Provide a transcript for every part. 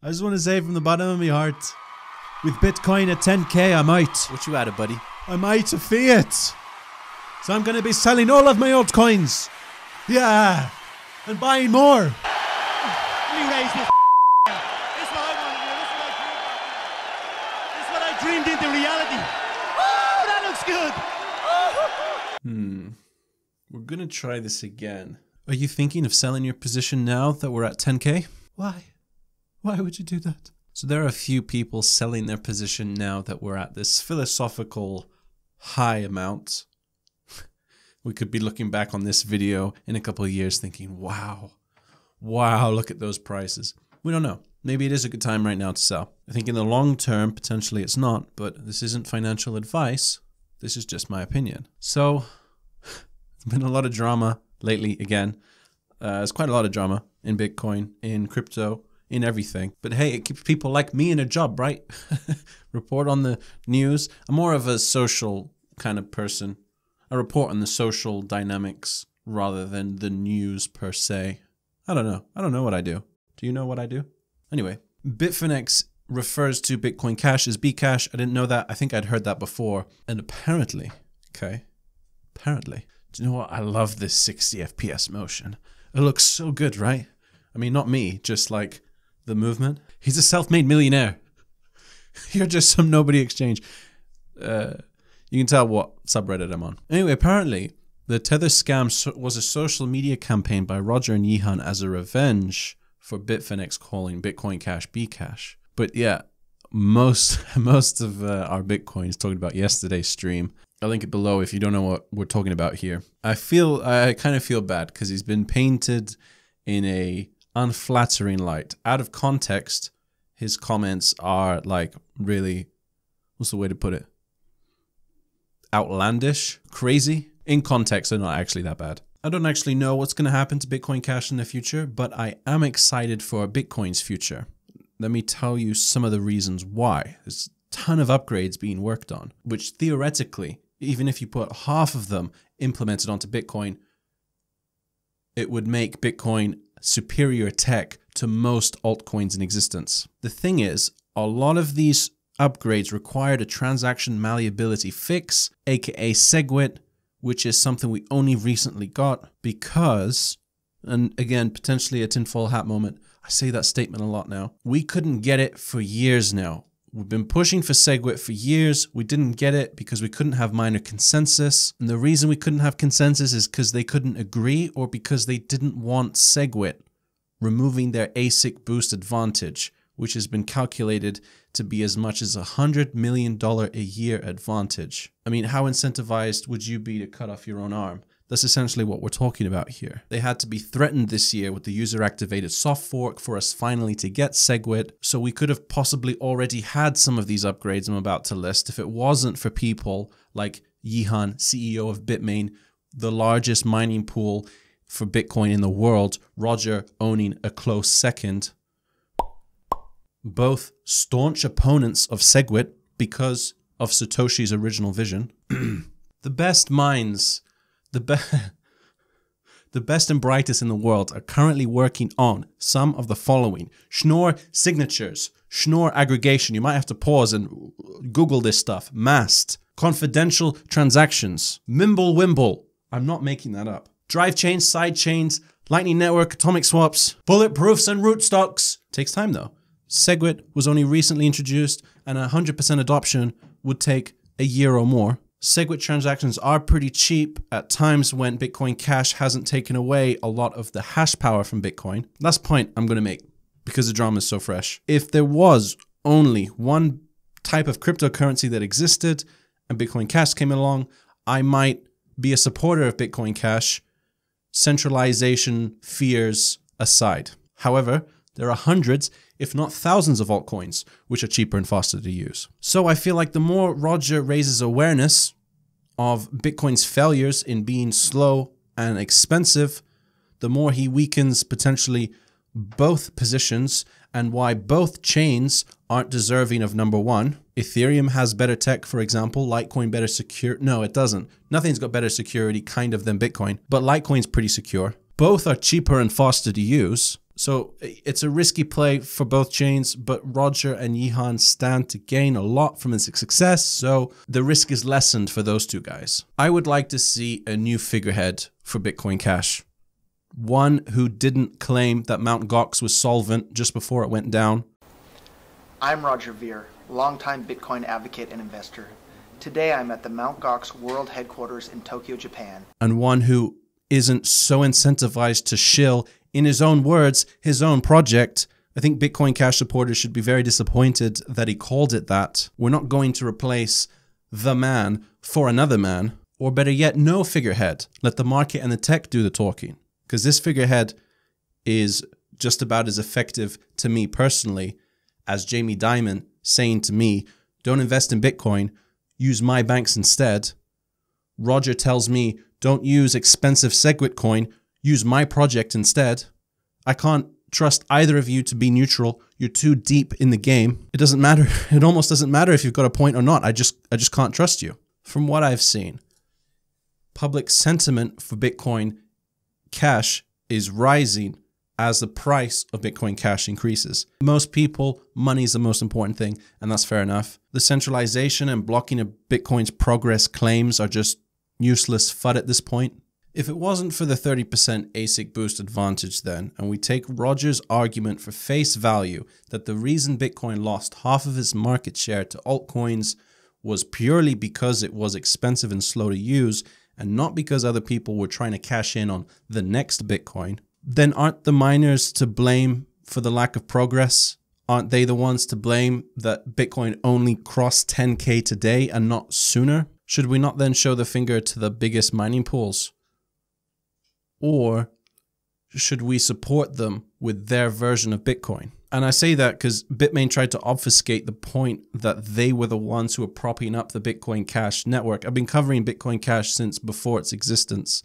I just want to say from the bottom of my heart, with Bitcoin at 10k, I might. What you at it, buddy? I might to fiat. So I'm going to be selling all of my altcoins. Yeah. And buying more. Let me raise this. This is what I want to do. This is what I dreamed into reality. Oh, that looks good. We're going to try this again. Are you thinking of selling your position now that we're at 10k? Why? Why would you do that? So there are a few people selling their position now that we're at this philosophical high amount. We could be looking back on this video in a couple of years thinking, wow, look at those prices. We don't know. Maybe it is a good time right now to sell. I think in the long term, potentially it's not, but this isn't financial advice. This is just my opinion. So there's been a lot of drama lately again. There's quite a lot of drama in Bitcoin, in crypto, in everything. But hey, it keeps people like me in a job, right? Report on the news. I'm more of a social kind of person. I report on the social dynamics rather than the news per se. I don't know. I don't know what I do. Do you know what I do? Anyway, Bitfinex refers to Bitcoin Cash as Bcash. I didn't know that. I think I'd heard that before. And apparently, do you know what? I love this 60 FPS motion. It looks so good, right? I mean, not me, just like the movement. He's a self-made millionaire. You're just some nobody exchange. You can tell what subreddit I'm on. Anyway, apparently, the Tether scam was a social media campaign by Roger and Jihan as a revenge for Bitfinex calling Bitcoin Cash Bcash. But yeah, most of our Bitcoins talking about yesterday's stream. I'll link it below if you don't know what we're talking about here. I kind of feel bad because he's been painted in a unflattering light. Out of context, his comments are like really, what's the way to put it? Outlandish, crazy. In context, they're not actually that bad. I don't actually know what's going to happen to Bitcoin Cash in the future, but I am excited for Bitcoin's future. Let me tell you some of the reasons why. There's a ton of upgrades being worked on, which theoretically, even if you put half of them implemented onto Bitcoin, it would make Bitcoin superior tech to most altcoins in existence. The thing is, a lot of these upgrades required a transaction malleability fix, aka SegWit, which is something we only recently got because, and again, potentially a tinfoil hat moment, I say that statement a lot now, we couldn't get it for years now. We've been pushing for SegWit for years. We didn't get it because we couldn't have miner consensus. And the reason we couldn't have consensus is because they couldn't agree or because they didn't want SegWit removing their ASIC boost advantage, which has been calculated to be as much as $100 million a year advantage. I mean, how incentivized would you be to cut off your own arm? That's essentially what we're talking about here. They had to be threatened this year with the user-activated soft fork for us finally to get SegWit, so we could have possibly already had some of these upgrades I'm about to list if it wasn't for people like Jihan, CEO of Bitmain, the largest mining pool for Bitcoin in the world, Roger owning a close second. Both staunch opponents of SegWit because of Satoshi's original vision. The best minds, the best and brightest in the world are currently working on some of the following: Schnorr signatures, Schnorr aggregation. You might have to pause and Google this stuff. Mast, confidential transactions, Mimblewimble. I'm not making that up. Drive chains, side chains, Lightning Network, atomic swaps, bulletproofs and rootstocks. Takes time though. SegWit was only recently introduced and 100% adoption would take a year or more. SegWit transactions are pretty cheap at times when Bitcoin Cash hasn't taken away a lot of the hash power from Bitcoin. Last point I'm going to make because the drama is so fresh. If there was only one type of cryptocurrency that existed and Bitcoin Cash came along, I might be a supporter of Bitcoin Cash, centralization fears aside. However, there are hundreds, if not thousands of altcoins, which are cheaper and faster to use. So I feel like the more Roger raises awareness of Bitcoin's failures in being slow and expensive, the more he weakens potentially both positions and why both chains aren't deserving of number one. Ethereum has better tech, for example. Litecoin better secure. No, it doesn't. Nothing's got better security kind of than Bitcoin, but Litecoin's pretty secure. Both are cheaper and faster to use. So it's a risky play for both chains, but Roger and Yihan stand to gain a lot from its success, so the risk is lessened for those two guys. I would like to see a new figurehead for Bitcoin Cash. One who didn't claim that Mt. Gox was solvent just before it went down. I'm Roger Ver, longtime Bitcoin advocate and investor. Today I'm at the Mt. Gox World Headquarters in Tokyo, Japan. And one who isn't so incentivized to shill, in his own words, his own project. I think Bitcoin Cash supporters should be very disappointed that he called it that. We're not going to replace the man for another man, or better yet, no figurehead. Let the market and the tech do the talking. Because this figurehead is just about as effective to me personally as Jamie Dimon saying to me, don't invest in Bitcoin, use my banks instead. Roger tells me, don't use expensive SegWit coin, use my project instead. I can't trust either of you to be neutral. You're too deep in the game. It doesn't matter. It almost doesn't matter if you've got a point or not. I just can't trust you. From what I've seen, public sentiment for Bitcoin Cash is rising as the price of Bitcoin Cash increases. Most people, money is the most important thing, and that's fair enough. The centralization and blocking of Bitcoin's progress claims are just useless FUD at this point. If it wasn't for the 30% ASIC boost advantage then, and we take Roger's argument for face value that the reason Bitcoin lost half of its market share to altcoins was purely because it was expensive and slow to use, and not because other people were trying to cash in on the next Bitcoin, then aren't the miners to blame for the lack of progress? Aren't they the ones to blame that Bitcoin only crossed 10K today and not sooner? Should we not then show the finger to the biggest mining pools? Or should we support them with their version of Bitcoin? And I say that because Bitmain tried to obfuscate the point that they were the ones who were propping up the Bitcoin Cash network. I've been covering Bitcoin Cash since before its existence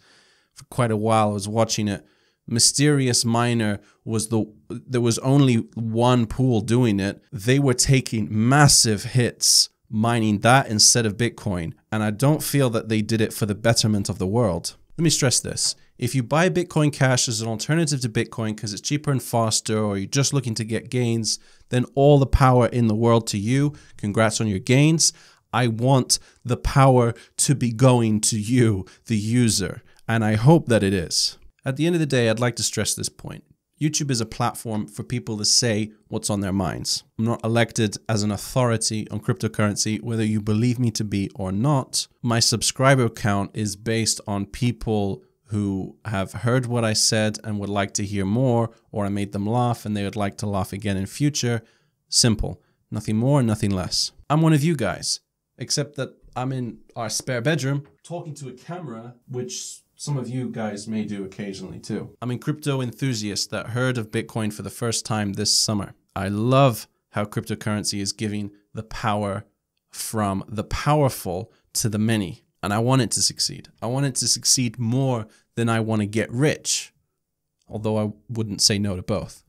for quite a while. I was watching it. Mysterious Miner was there was only one pool doing it. They were taking massive hits mining that instead of Bitcoin. And I don't feel that they did it for the betterment of the world. Let me stress this. If you buy Bitcoin Cash as an alternative to Bitcoin because it's cheaper and faster, or you're just looking to get gains, then all the power in the world to you. Congrats on your gains. I want the power to be going to you, the user, and I hope that it is. At the end of the day, I'd like to stress this point. YouTube is a platform for people to say what's on their minds. I'm not elected as an authority on cryptocurrency, whether you believe me to be or not. My subscriber count is based on people who have heard what I said and would like to hear more, or I made them laugh and they would like to laugh again in future. Simple. Nothing more, nothing less. I'm one of you guys, except that I'm in our spare bedroom talking to a camera, which some of you guys may do occasionally too. I'm a crypto enthusiast that heard of Bitcoin for the first time this summer. I love how cryptocurrency is giving the power from the powerful to the many. And I want it to succeed. I want it to succeed more than I want to get rich. Although I wouldn't say no to both.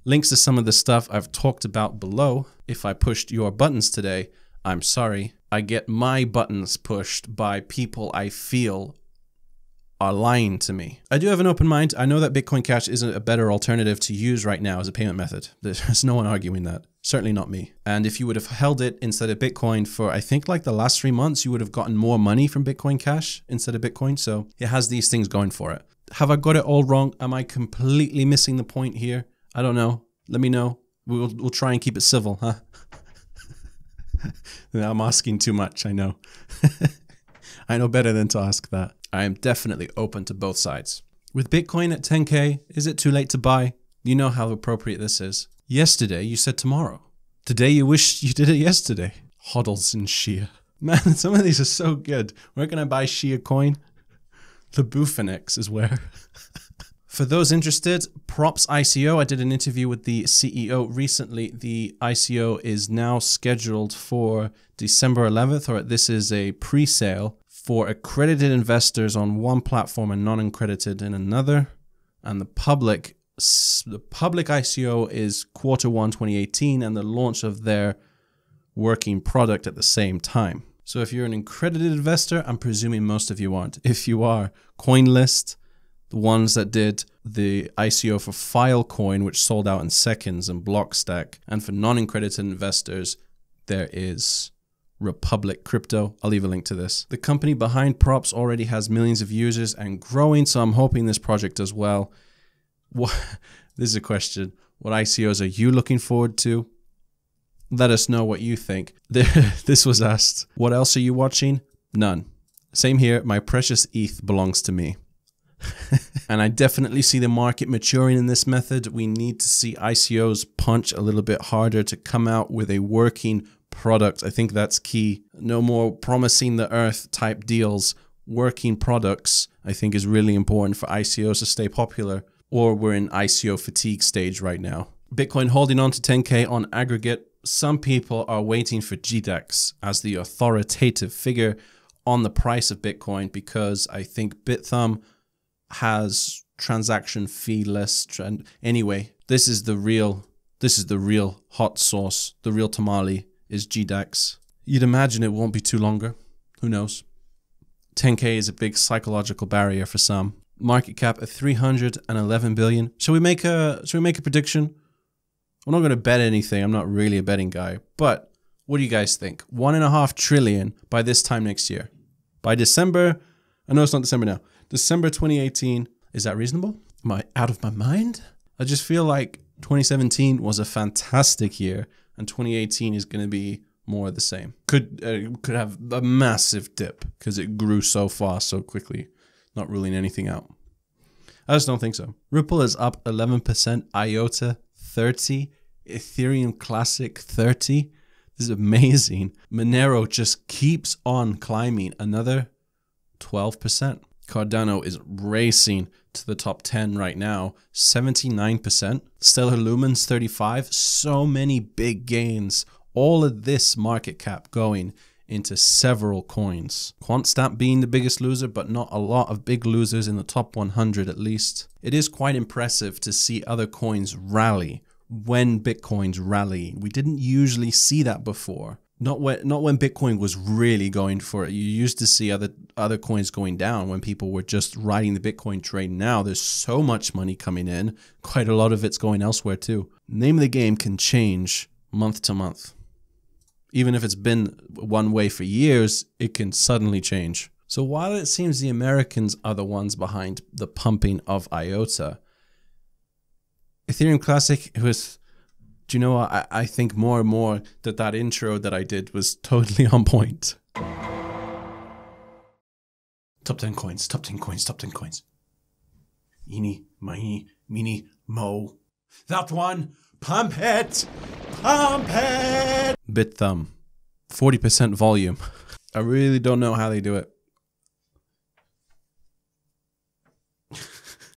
Links to some of the stuff I've talked about below. If I pushed your buttons today, I'm sorry. I get my buttons pushed by people I feel are lying to me. I do have an open mind. I know that Bitcoin Cash isn't a better alternative to use right now as a payment method. There's no one arguing that. Certainly not me. And if you would have held it instead of Bitcoin for, I think, like the last 3 months, you would have gotten more money from Bitcoin Cash instead of Bitcoin. So it has these things going for it. Have I got it all wrong? Am I completely missing the point here? I don't know. Let me know. We'll try and keep it civil, huh? I'm asking too much, I know. I know better than to ask that. I am definitely open to both sides. With Bitcoin at 10K, is it too late to buy? You know how appropriate this is. Yesterday, you said tomorrow. Today, you wish you did it yesterday. Hodls and Shia. Man, some of these are so good. Where can I buy Shia coin? The Bufenix is where. For those interested, Props ICO, I did an interview with the CEO recently. The ICO is now scheduled for December 11th, or this is a pre-sale for accredited investors on one platform and non-accredited in another. And the public ICO is Q1 2018 and the launch of their working product at the same time. So if you're an accredited investor, I'm presuming most of you aren't. If you are, CoinList, the ones that did the ICO for Filecoin, which sold out in seconds, and Blockstack. And for non-accredited investors, there is Republic Crypto. I'll leave a link to this. The company behind Props already has millions of users and growing, so I'm hoping this project does well. This is a question. What ICOs are you looking forward to? Let us know what you think. This was asked. What else are you watching? None. Same here. My precious ETH belongs to me. And I definitely see the market maturing in this method. We need to see ICOs punch a little bit harder to come out with a working product. I think that's key. No more promising the earth type deals. Working products, I think, is really important for ICOs to stay popular, or we're in ICO fatigue stage right now. Bitcoin holding on to 10K on aggregate. Some people are waiting for GDEX as the authoritative figure on the price of Bitcoin, because I think BitThumb has transaction fee less trend. Anyway, this is the real hot sauce. The real tamale is GDEX. You'd imagine it won't be too longer. Who knows? 10K is a big psychological barrier for some. Market cap at 311 billion. Shall we make a prediction? I'm not going to bet anything. I'm not really a betting guy. But what do you guys think? 1.5 trillion by this time next year. By December, I know it's not December now. December 2018. Is that reasonable? Am I out of my mind? I just feel like 2017 was a fantastic year, and 2018 is going to be more of the same. Could have a massive dip because it grew so fast so quickly. Not ruling anything out. I just don't think so. Ripple is up 11%, IOTA 30, Ethereum Classic 30. This is amazing. Monero just keeps on climbing, another 12%. Cardano is racing to the top 10 right now, 79%. Stellar Lumens 35. So many big gains. All of this market cap going into several coins. QuantStamp being the biggest loser, but not a lot of big losers in the top 100 at least. It is quite impressive to see other coins rally when Bitcoins rally. We didn't usually see that before. Not when Bitcoin was really going for it. You used to see other coins going down when people were just riding the Bitcoin trade. Now there's so much money coming in. Quite a lot of it's going elsewhere too. Name of the game can change month to month. Even if it's been one way for years, it can suddenly change. So while it seems the Americans are the ones behind the pumping of IOTA, Ethereum Classic, it was, do you know what? I think more and more that intro that I did was totally on point. Top 10 coins, top 10 coins, top 10 coins. Eeny, miny, meeny, mo. That one, pump it! Pump it! BitThumb, 40% volume. I really don't know how they do it.